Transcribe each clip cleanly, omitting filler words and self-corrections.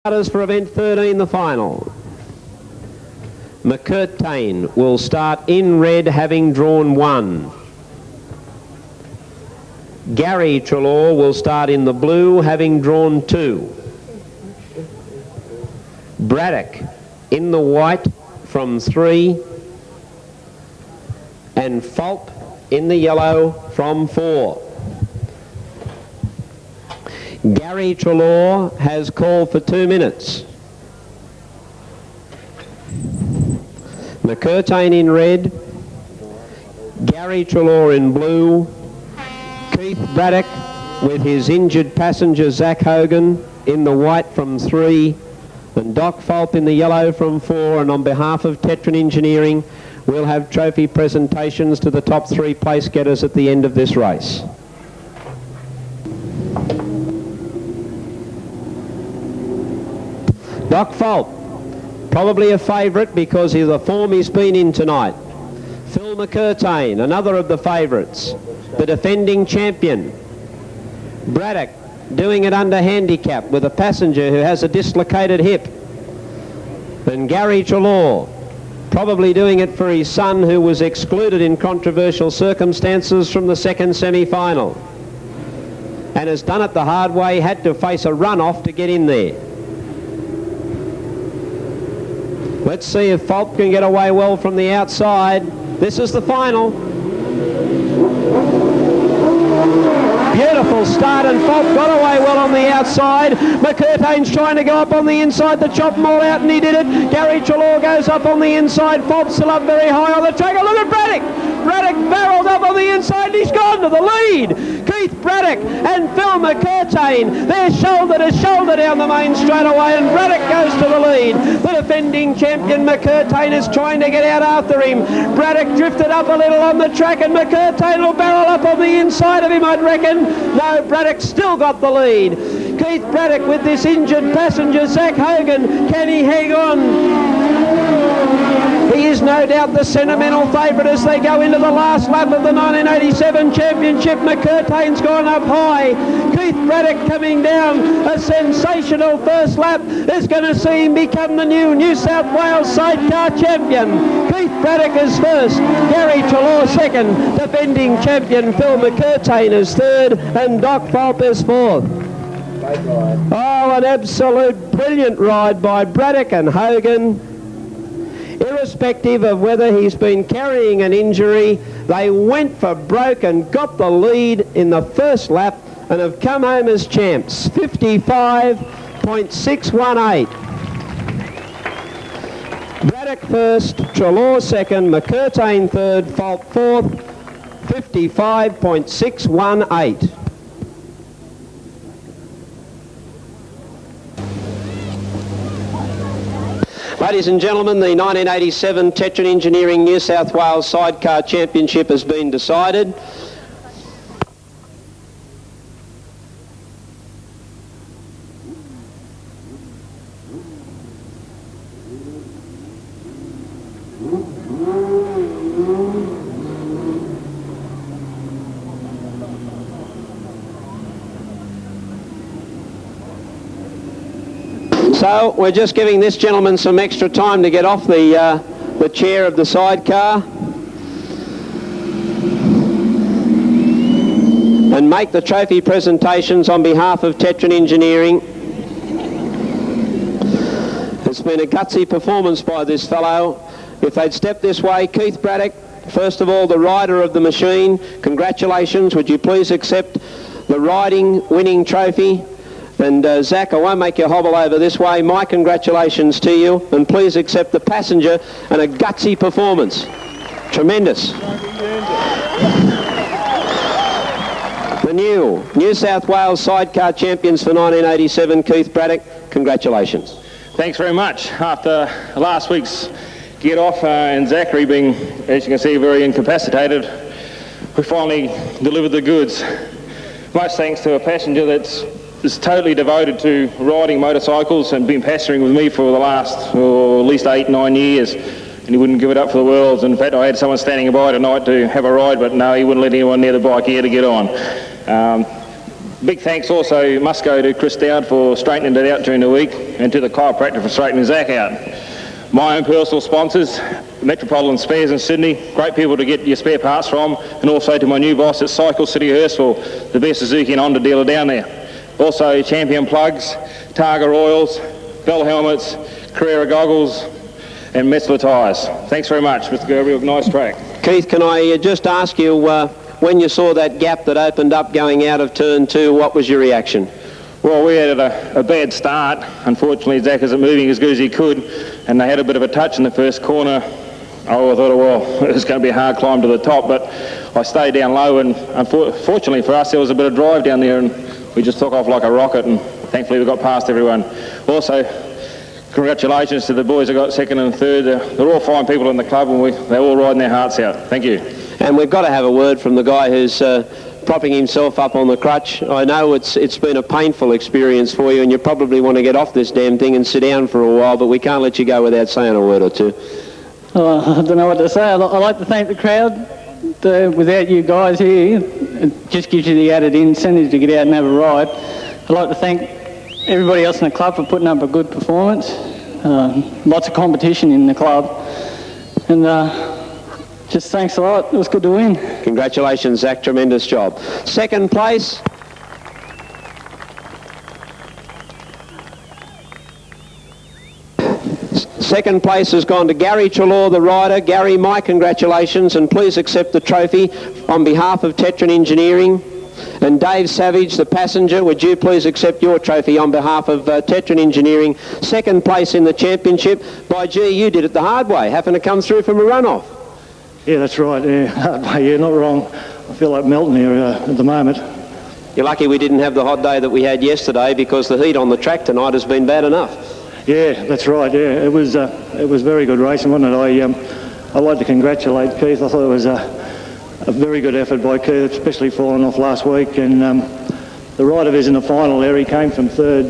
For event 13, the final. McCurtain will start in red, having drawn 1. Gary Trelaw will start in the blue, having drawn 2. Braddock in the white from 3. And Fulp in the yellow from 4. Gary Trelaw has called for 2 minutes. McCurtain in red, Gary Trelaw in blue, Keith Braddock with his injured passenger Zach Hogan in the white from 3, and Doc Fulp in the yellow from 4. And on behalf of Tetron Engineering, we'll have trophy presentations to the top 3 place getters at the end of this race. Doc Fulp, probably a favourite because of the form he's been in tonight. Phil McCurtain, another of the favourites, the defending champion. Braddock doing it under handicap with a passenger who has a dislocated hip. And Gary Trelaw probably doing it for his son, who was excluded in controversial circumstances from the second semi-final, and has done it the hard way, had to face a run-off to get in there. Let's see if Fulp can get away well from the outside. This is the final. Beautiful start, and Fulp got away well on the outside. McCurtain's trying to go up on the inside to chop them all out, and he did it. Gary Trelaw goes up on the inside. Fulp still up very high on the track. Oh, look at Braddock! Braddock barreled up on the inside, and he's gone to the lead. Keith Braddock and Phil McCurtain, they're shoulder to shoulder down the main straightaway, and Braddock goes to the lead. The defending champion McCurtain is trying to get out after him. Braddock drifted up a little on the track, and McCurtain will barrel up on the inside of him, I'd reckon. No, Braddock still got the lead. Keith Braddock with this injured passenger, Zach Hogan. Can he hang on? He is no doubt the sentimental favourite as they go into the last lap of the 1987 Championship. McCurtain's gone up high. Keith Braddock coming down. A sensational first lap is going to see him become the new New South Wales Sidecar Champion. Keith Braddock is first, Gary Trelaw second, defending champion Phil McCurtain is third, and Doc Fulp is fourth. Oh, an absolute brilliant ride by Braddock and Hogan. Irrespective of whether he's been carrying an injury, they went for broke and got the lead in the first lap and have come home as champs. 55.618. Braddock first, Trelaw second, McCurtain third, Fulp fourth, 55.618. Ladies and gentlemen, the 1987 Tetron Engineering New South Wales Sidecar Championship has been decided. So we're just giving this gentleman some extra time to get off the chair of the sidecar and make the trophy presentations on behalf of Tetron Engineering. It's been a gutsy performance by this fellow. If they'd stepped this way, Keith Braddock, first of all the rider of the machine, congratulations. Would you please accept the riding winning trophy? And Zach, I won't make you hobble over this way. My congratulations to you, and please accept the passenger and a gutsy performance. Tremendous. The New South Wales Sidecar Champions for 1987, Keith Braddock, congratulations. Thanks very much. After last week's get off and Zachary being, as you can see, very incapacitated, we finally delivered the goods. Most thanks to a passenger that's is totally devoted to riding motorcycles and been pastoring with me for the last at least 8-9 years, and he wouldn't give it up for the world. In fact, I had someone standing by tonight to have a ride, but no, he wouldn't let anyone near the bike. He had to get on. Big thanks also must go to Chris Dowd for straightening it out during the week, and to the chiropractor for straightening Zach out. My own personal sponsors, Metropolitan Spares in Sydney, great people to get your spare parts from, and also to my new boss at Cycle City Hurstville, the best Suzuki and Honda dealer down there. Also Champion Plugs, Targa Oils, Bell Helmets, Carrera Goggles and Metzler Tyres. Thanks very much, Mr. Gabriel. Nice track. Keith, can I just ask you, when you saw that gap that opened up going out of turn 2, what was your reaction? Well, we had a bad start. Unfortunately, Zach isn't moving as good as he could, and they had a bit of a touch in the first corner. Oh, I thought, well, it was going to be a hard climb to the top, but I stayed down low, and unfortunately for us, there was a bit of drive down there, and we just took off like a rocket, and thankfully we got past everyone. Also, congratulations to the boys that got second and third. They're all fine people in the club, and they're all riding their hearts out. Thank you. And we've got to have a word from the guy who's propping himself up on the crutch. I know it's been a painful experience for you, and you probably want to get off this damn thing and sit down for a while, but we can't let you go without saying a word or two. I don't know what to say. I'd like to thank the crowd. Without you guys here, it just gives you the added incentive to get out and have a ride. I'd like to thank everybody else in the club for putting up a good performance. Lots of competition in the club. And just thanks a lot. It was good to win. Congratulations, Zach. Tremendous job. Second place. Second place has gone to Gary Trelaw, the rider. Gary, my congratulations, and please accept the trophy on behalf of Tetron Engineering. And Dave Savage, the passenger, would you please accept your trophy on behalf of Tetron Engineering. Second place in the championship. By gee, you did it the hard way, having to come through from a runoff. Yeah, that's right. Yeah, hard way. Yeah, not wrong. I feel like melting here at the moment. You're lucky we didn't have the hot day that we had yesterday, because the heat on the track tonight has been bad enough. Yeah, that's right. Yeah, it was very good racing, wasn't it? I'd like to congratulate Keith. I thought it was a very good effort by Keith, especially falling off last week. And the rider is in the final there. He came from third,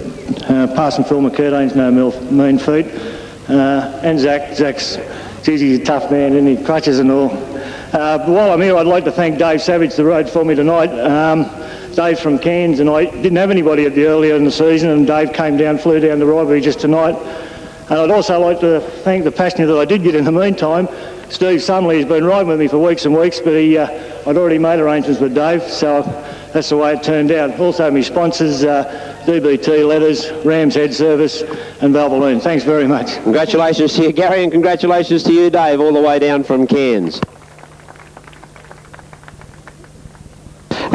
passing Phil McCurdain's no mean feat. And Zach's, geez, he's a tough man, isn't he? Crutches and all. While I'm here, I'd like to thank Dave Savage, the rode for me tonight. Dave from Cairns, and I didn't have anybody earlier in the season, and Dave flew down the rivalry just tonight. And I'd also like to thank the passenger that I did get in the meantime. Steve Sumley has been riding with me for weeks and weeks, but I'd already made arrangements with Dave, so that's the way it turned out. Also my sponsors, DBT Letters, Rams Head Service and Valvoline. Thanks very much. Congratulations to you, Gary, and congratulations to you, Dave, all the way down from Cairns.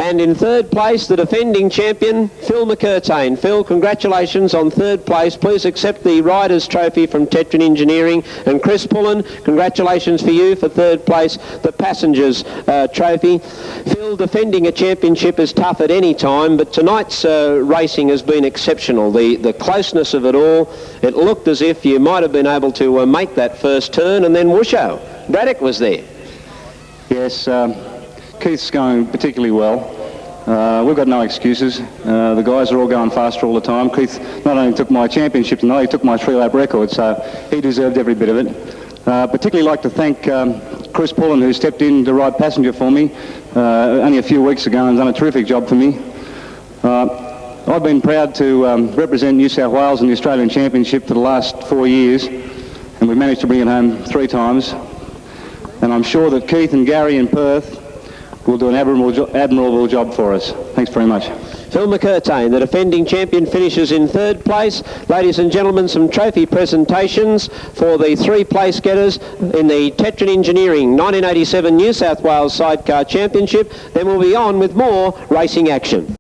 And in third place, the defending champion, Phil McCurtain. Phil, congratulations on third place. Please accept the Riders' Trophy from Tetron Engineering. And Chris Pullen, congratulations for you for third place, the Passengers' Trophy. Phil, defending a championship is tough at any time, but tonight's racing has been exceptional. The closeness of it all, it looked as if you might have been able to make that first turn, and then whoosho, Braddock was there. Yes, Keith's going particularly well. We've got no excuses. The guys are all going faster all the time. Keith not only took my championship tonight, he took my 3-lap record, so he deserved every bit of it. Particularly like to thank Chris Pullen, who stepped in to ride passenger for me only a few weeks ago and done a terrific job for me. I've been proud to represent New South Wales in the Australian Championship for the last 4 years, and we've managed to bring it home 3 times. And I'm sure that Keith and Gary in Perth will do an admirable job for us. Thanks very much. Phil McCurtain, the defending champion, finishes in third place. Ladies and gentlemen, some trophy presentations for the 3 place getters in the Tetron Engineering 1987 New South Wales Sidecar Championship. Then we'll be on with more racing action.